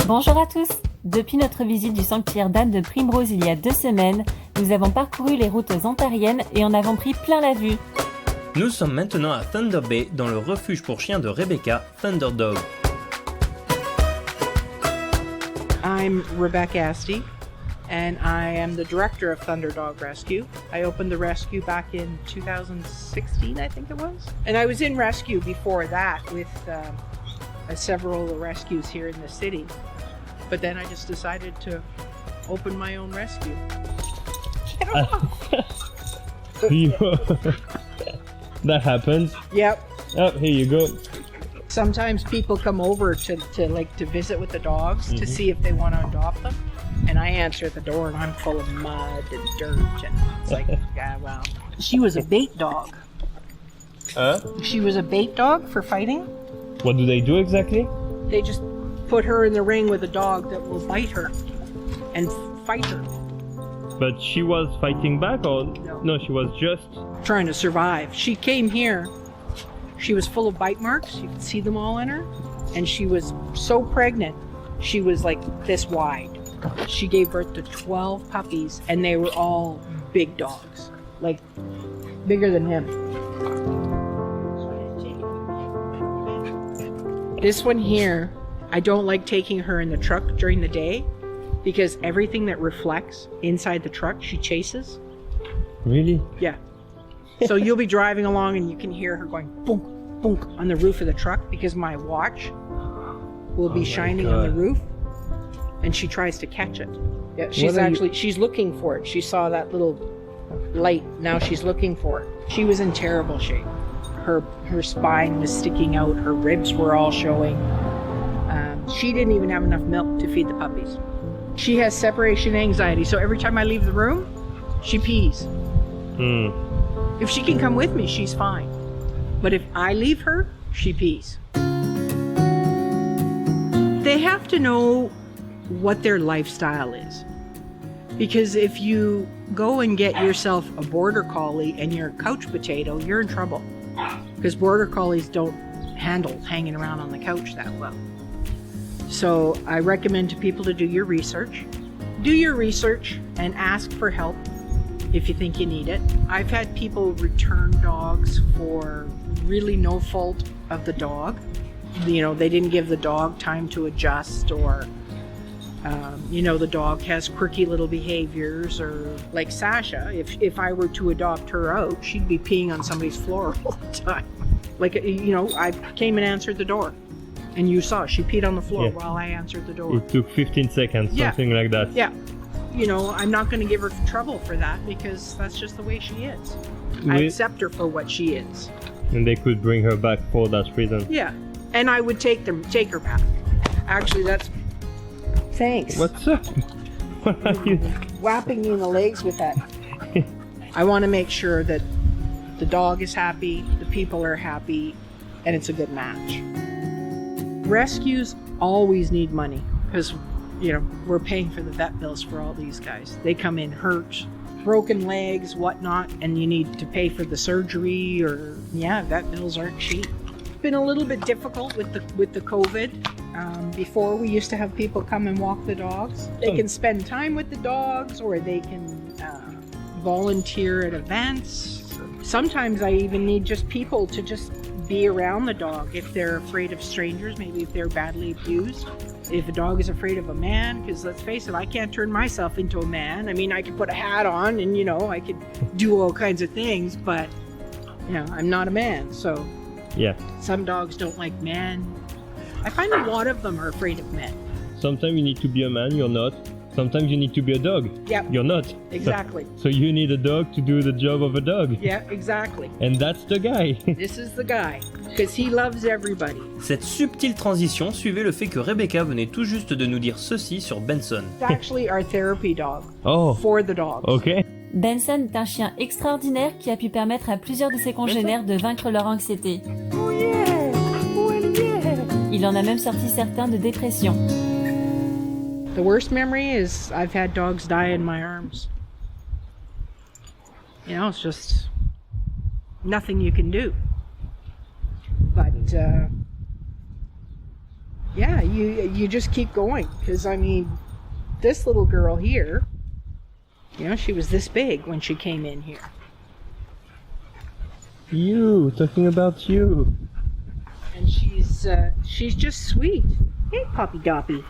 Bonjour à tous. Depuis notre visite du sanctuaire d'Anne de Primrose il y a 2 semaines, nous avons parcouru les routes ontariennes et en avons pris plein la vue. Nous sommes maintenant à Thunder Bay, dans le refuge pour chiens de Rebecca, Thunder Dog. I'm Rebecca Asti, and I am the director of Thunder Dog Rescue. I opened the rescue back in 2016, I think it was. And I was in rescue before that with several rescues here in the city. But then I just decided to open my own rescue. That happens. Yep. Oh, here you go. Sometimes people come over to visit with the dogs to see if they want to adopt them. And I answer at the door and I'm full of mud and dirt. And it's like, yeah, well. She was a bait dog. She was a bait dog for fighting. What do they do exactly? They just put her in the ring with a dog that will bite her and fight her. But she was fighting back or no, she was just Trying to survive. She came here. She was full of bite marks. You could see them all in her. And she was so pregnant. She was like this wide. She gave birth to 12 puppies and they were all big dogs. Like bigger than him. This one here, I don't like taking her in the truck during the day because everything that reflects inside the truck, she chases. Really? Yeah. So you'll be driving along and you can hear her going boonk, boonk on the roof of the truck because my watch will be shining on the roof and she tries to catch it. Yeah, she's looking for it. She saw that little light. Now she's looking for it. She was in terrible shape. Her spine was sticking out. Her ribs were all showing. She didn't even have enough milk to feed the puppies. She has separation anxiety, so every time I leave the room, she pees. If she can come with me, she's fine. But if I leave her, she pees. They have to know what their lifestyle is. Because if you go and get yourself a border collie and you're a couch potato, you're in trouble. Because border collies don't handle hanging around on the couch that well. So I recommend to people to do your research. Do your research and ask for help if you think you need it. I've had people return dogs for really no fault of the dog. You know, they didn't give the dog time to adjust or, the dog has quirky little behaviors or like Sasha, if I were to adopt her out, she'd be peeing on somebody's floor all the time. Like, I came and answered the door. And you saw she peed on the floor while I answered the door. It took 15 seconds, something like that. Yeah. I'm not going to give her trouble for that because that's just the way she is. I accept her for what she is. And they could bring her back for that reason. Yeah. And I would take her back. Actually, that's... Thanks. What's up? What are you... Whapping me in the legs with that. I want to make sure that the dog is happy, the people are happy, and it's a good match. Rescues always need money because, we're paying for the vet bills for all these guys. They come in hurt, broken legs, whatnot, and you need to pay for the surgery or, vet bills aren't cheap. It's been a little bit difficult with the COVID. Before we used to have people come and walk the dogs. They can spend time with the dogs or they can volunteer at events. Sometimes I even need just people to just be around the dog if they're afraid of strangers, maybe if they're badly abused. If a dog is afraid of a man, because let's face it, I can't turn myself into a man. I mean, I could put a hat on and, I could do all kinds of things, but, I'm not a man. So some dogs don't like men. I find a lot of them are afraid of men. Sometimes you need to be a man, you're not. Sometimes you need to be a dog. Yep. You're not. Exactly. So you need a dog to do the job of a dog. Yeah, exactly. And that's the guy. This is the guy. Because he loves everybody. Cette subtile transition suivait le fait que Rebecca venait tout juste de nous dire ceci sur Benson. It's actually our therapy dog. Oh. For the dogs. Okay. Benson est un chien extraordinaire qui a pu permettre à plusieurs de ses congénères de vaincre leur anxiété. Oh yeah. Oh yeah. Il en a même sorti certains de dépression. The worst memory is I've had dogs die in my arms. It's just nothing you can do. But Yeah, you just keep going. Because, I mean, this little girl here, you know, she was this big when she came in here. You, talking about you. And she's just sweet. Hey, Poppy Doppy.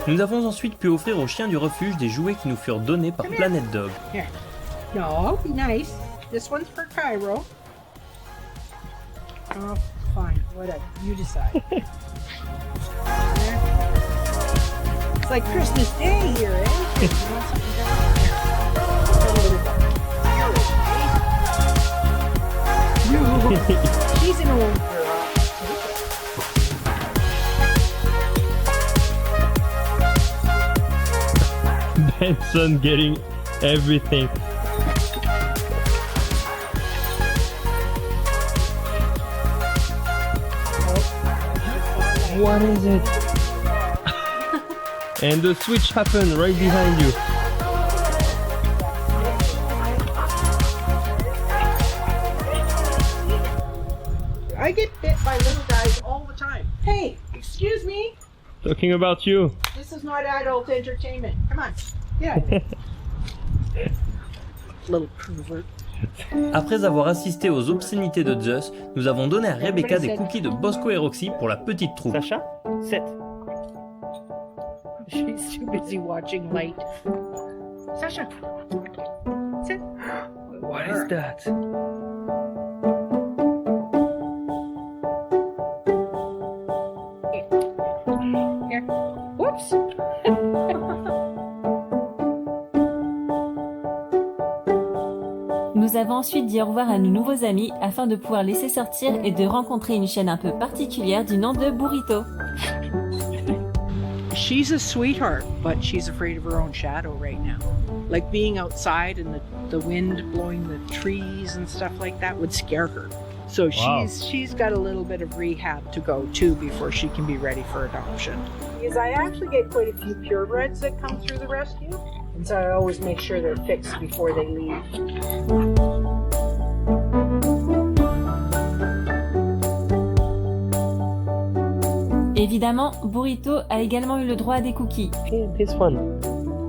Nous avons ensuite pu offrir aux chiens du refuge des jouets qui nous furent donnés par Planet Dog. Here. No, be nice. This one's for Cairo. Oh, fine. Whatever. You decide. It's like Christmas Day here, eh? You want something down here? You. She's an old girl. Benson getting everything. What is it? And the switch happened right behind you. I get bit by little guys all the time. Hey, excuse me. Talking about you. This is not adult entertainment. Come on. Yeah. Little pervert. Après avoir assisté aux obscénités de Zeus, nous avons donné à Rebecca des cookies de Bosco et Roxy pour la petite troupe. Sacha, 7. She's too busy watching Light. Sasha. Sit. What is that? Here. Whoops. Nous avons ensuite dit au revoir à nos nouveaux amis afin de pouvoir laisser sortir et de rencontrer une chienne un peu particulière du nom de Burrito. She's a sweetheart, but she's afraid of her own shadow right now. Like being outside and the wind blowing the trees and stuff like that would scare her. So Wow. she's got a little bit of rehab to go to before she can be ready for adoption. Because I actually get quite a few purebreds that come through the rescue, and so I always make sure they're fixed before they leave. Évidemment, Burrito a également eu le droit à des cookies. Okay, this one.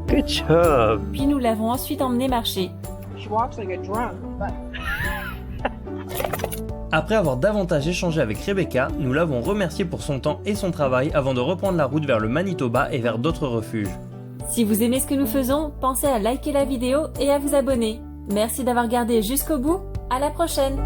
Good job. Puis nous l'avons ensuite emmené marcher. She walks like a drunk, but Après avoir davantage échangé avec Rebecca, nous l'avons remerciée pour son temps et son travail avant de reprendre la route vers le Manitoba et vers d'autres refuges. Si vous aimez ce que nous faisons, pensez à liker la vidéo et à vous abonner. Merci d'avoir regardé jusqu'au bout. À la prochaine!